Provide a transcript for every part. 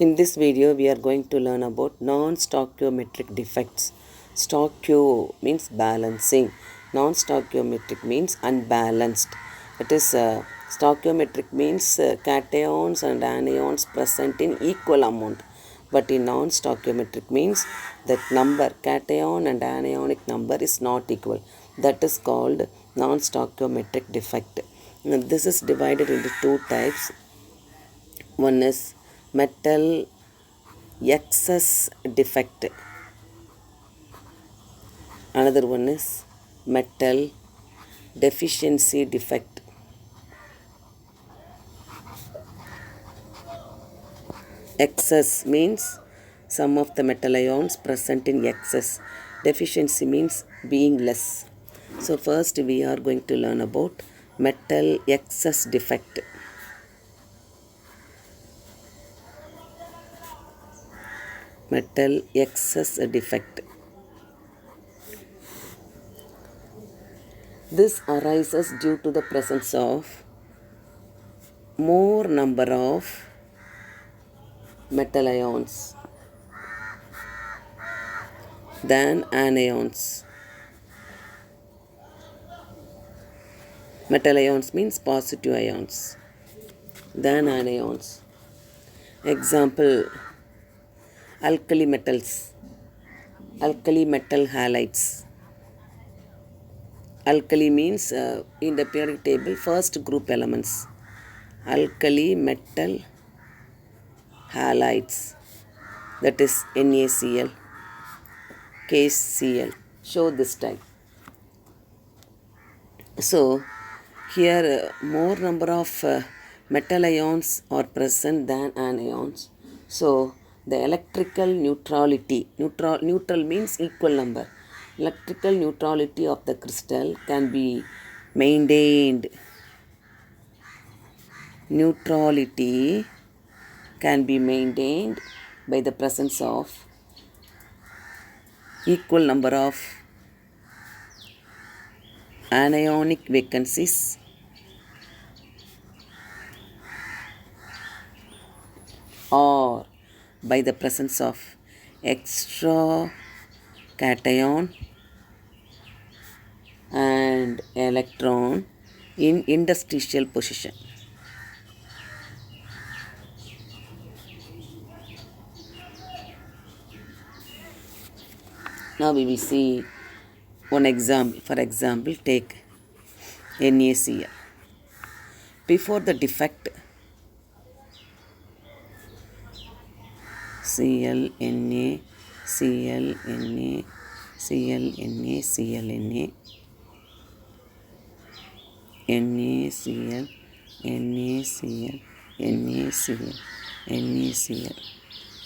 In this video, we are going to learn about non-stoichiometric defects. Stoichio means balancing. Non-stoichiometric means unbalanced. It is stoichiometric means cations and anions present in equal amount. But in non-stoichiometric means that number, cation and anionic number is not equal. That is called non-stoichiometric defect. Now, this is divided into two types. One is metal excess defect. Another one is metal deficiency defect. Excess means some of the metal ions present in excess. Deficiency means being less. So first we are going to learn about metal excess defect. Metal excess defect. This arises due to the presence of more number of metal ions than anions. Metal ions means positive ions than anions. Example, alkali metals, alkali metal halides. Alkali means in the periodic table first group elements. Alkali metal halides, that is NaCl, KCl. Show this type. So here more number of metal ions are present than anions. So the electrical neutrality, neutral means equal number. Electrical neutrality of the crystal can be maintained. Neutrality can be maintained by the presence of equal number of anionic vacancies or by the presence of extra cation and electron in interstitial position. Now we will see one example. For example, take NaCl. Before the defect, Cl, Na, Cl, Na, Cl, Na, Cl, Na, NaCl, NaCl, NaCl, NaCl,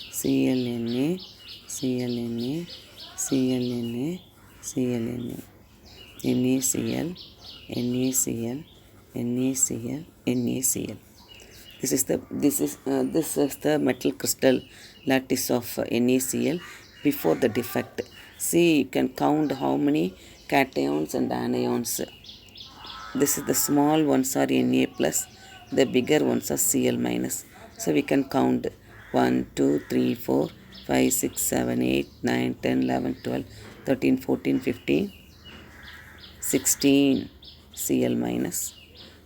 ClNa, ClNa, ClNa, ClNa, NaCl, NaCl, NaCl, NaCl. This is the metal crystal lattice of NaCl before the defect. See, you can count how many cations and anions. This is the small ones are Na plus, the bigger ones are Cl minus. So we can count 1, 2, 3, 4, 5, 6, 7, 8, 9, 10, 11, 12, 13, 14, 15, 16 Cl minus.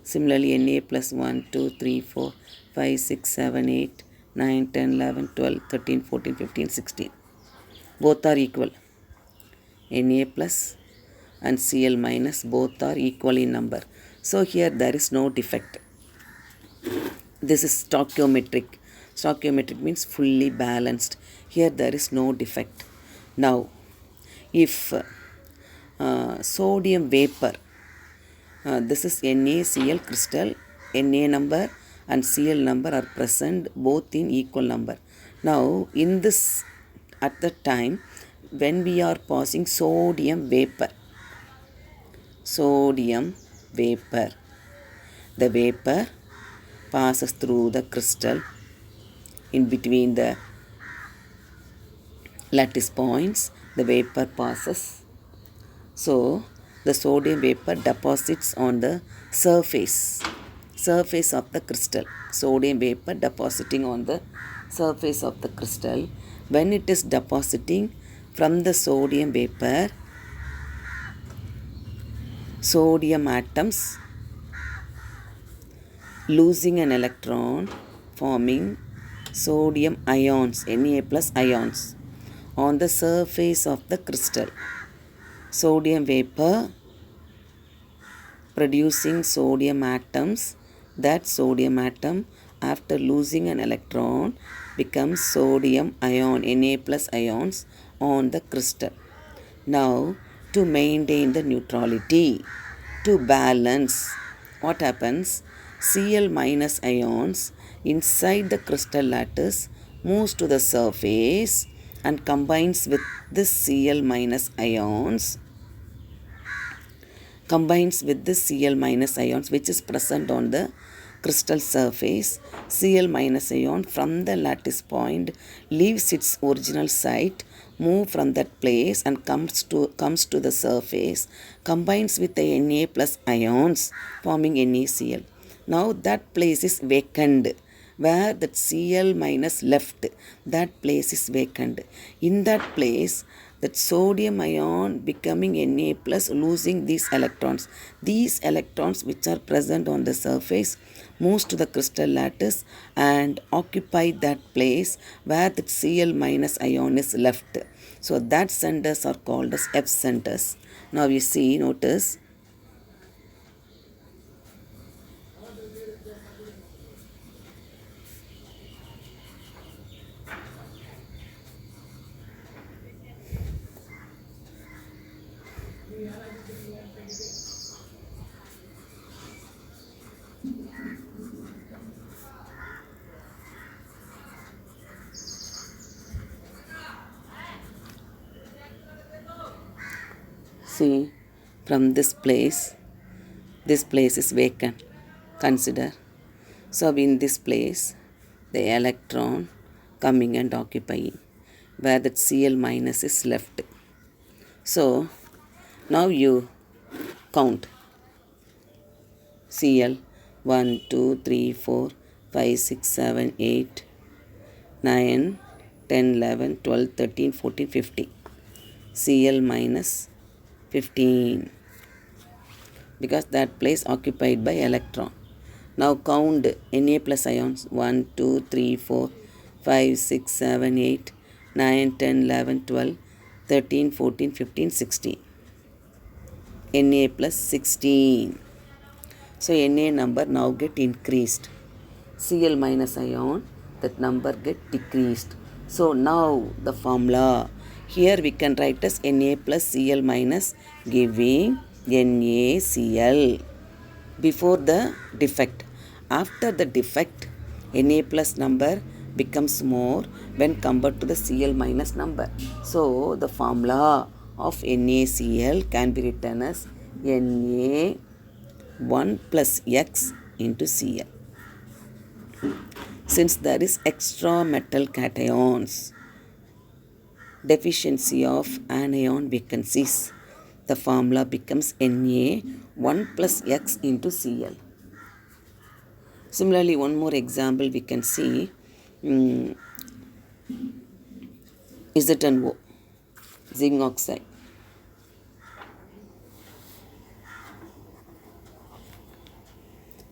Similarly, Na plus 1, 2, 3, 4, 5, 6, 7, 8, 9, 10, 11, 12, 13, 14, 15, 16. Both are equal. Na plus and Cl minus both are equal in number. So here there is no defect. This is stoichiometric. Stoichiometric means fully balanced. Here there is no defect. Now, if sodium vapor, this is NaCl crystal, Na number and Cl number are present both in equal number. Now, in this, at the time when we are passing sodium vapor, the vapor passes through the crystal in between the lattice points. The vapor passes. So the sodium vapor deposits on the surface of the crystal. Sodium vapor depositing on the surface of the crystal, when it is depositing from the sodium vapor, sodium atoms losing an electron, forming sodium ions, Na plus ions, on the surface of the crystal. Sodium vapor producing sodium atoms. That sodium atom, after losing an electron, becomes sodium ion, Na plus ions, on the crystal. Now, to maintain the neutrality, to balance, what happens? Cl minus ions inside the crystal lattice moves to the surface and combines with this Cl minus ions, which is present on the crystal surface. Cl minus ion from the lattice point leaves its original site, move from that place and comes to the surface, combines with the Na plus ions, forming NaCl. Now that place is vacant. Where that Cl minus left, that place is vacant. In that place, that sodium ion becoming Na plus, losing these electrons. These electrons which are present on the surface moves to the crystal lattice and occupy that place where the Cl minus ion is left. So that centers are called as F centers. Now you see, notice. See, from this place is vacant. Consider. So in this place, the electron coming and occupying, where that Cl minus is left. So now you count. Cl 1, 2, 3, 4, 5, 6, 7, 8, 9, 10, 11, 12, 13, 14, 15. Cl minus 15, because that place occupied by electron. Now count Na plus ions. 1, 2, 3, 4, 5, 6, 7, 8, 9, 10, 11, 12, 13, 14, 15, 16. Na plus 16. So Na number now get increased. Cl minus ion, that number get decreased. So now the formula, here we can write as Na plus Cl minus, giving NaCl before the defect. After the defect, Na plus number becomes more when compared to the Cl minus number. So the formula of NaCl can be written as Na 1 plus X into Cl. Since there is extra metal cations, deficiency of anion vacancies, the formula becomes Na 1 plus X into Cl. Similarly, one more example we can see, ZnO, zinc oxide.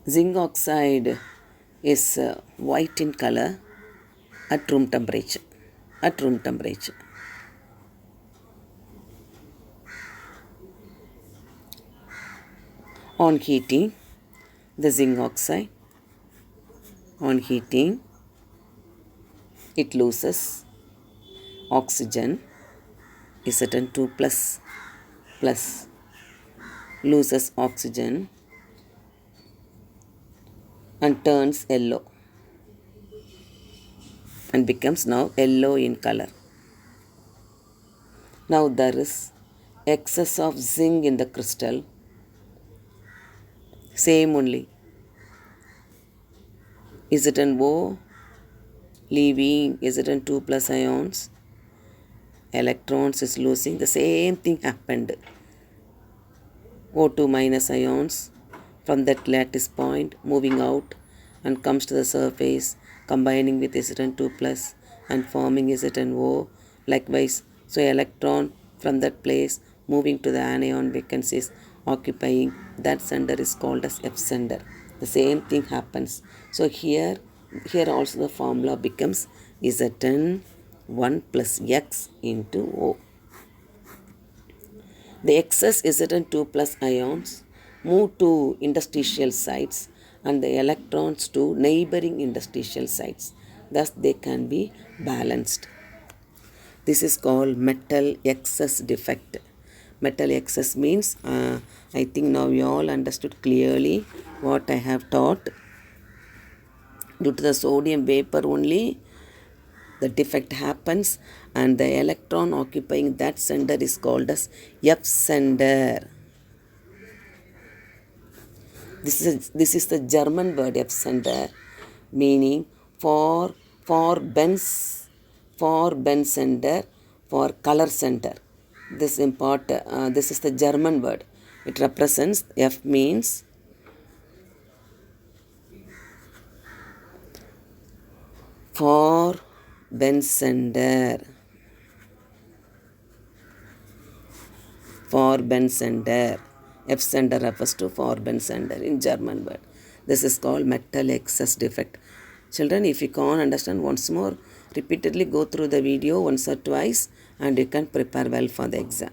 Zinc oxide is white in color at room temperature. On heating, the zinc oxide, on heating, it loses oxygen, Zn2 plus loses oxygen and turns yellow and becomes now yellow in color. Now there is excess of zinc in the crystal, same only. ZnO leaving Zn2 plus ions, electrons is losing, the same thing happened. O2 minus ions from that lattice point moving out and comes to the surface, combining with Zn2 plus and forming Zn-O. Likewise, so electron from that place moving to the anion vacancies occupying that center is called as F center. The same thing happens. So here also the formula becomes Zn 1 plus X into O. The excess Zn2 plus ions move to interstitial sites and the electrons to neighboring interstitial sites. Thus, they can be balanced. This is called metal excess defect. Metal excess means, I think now you all understood clearly what I have taught. Due to the sodium vapor only, the defect happens and the electron occupying that center is called as F center. This is the German word F center, meaning for Benz center, for color center. This is the German word. It represents, F means for Benz center. For Benz center. F center refers to for Benz center in German word. This is called metal excess defect. Children, if you can't understand, once more, repeatedly go through the video once or twice and you can prepare well for the exam.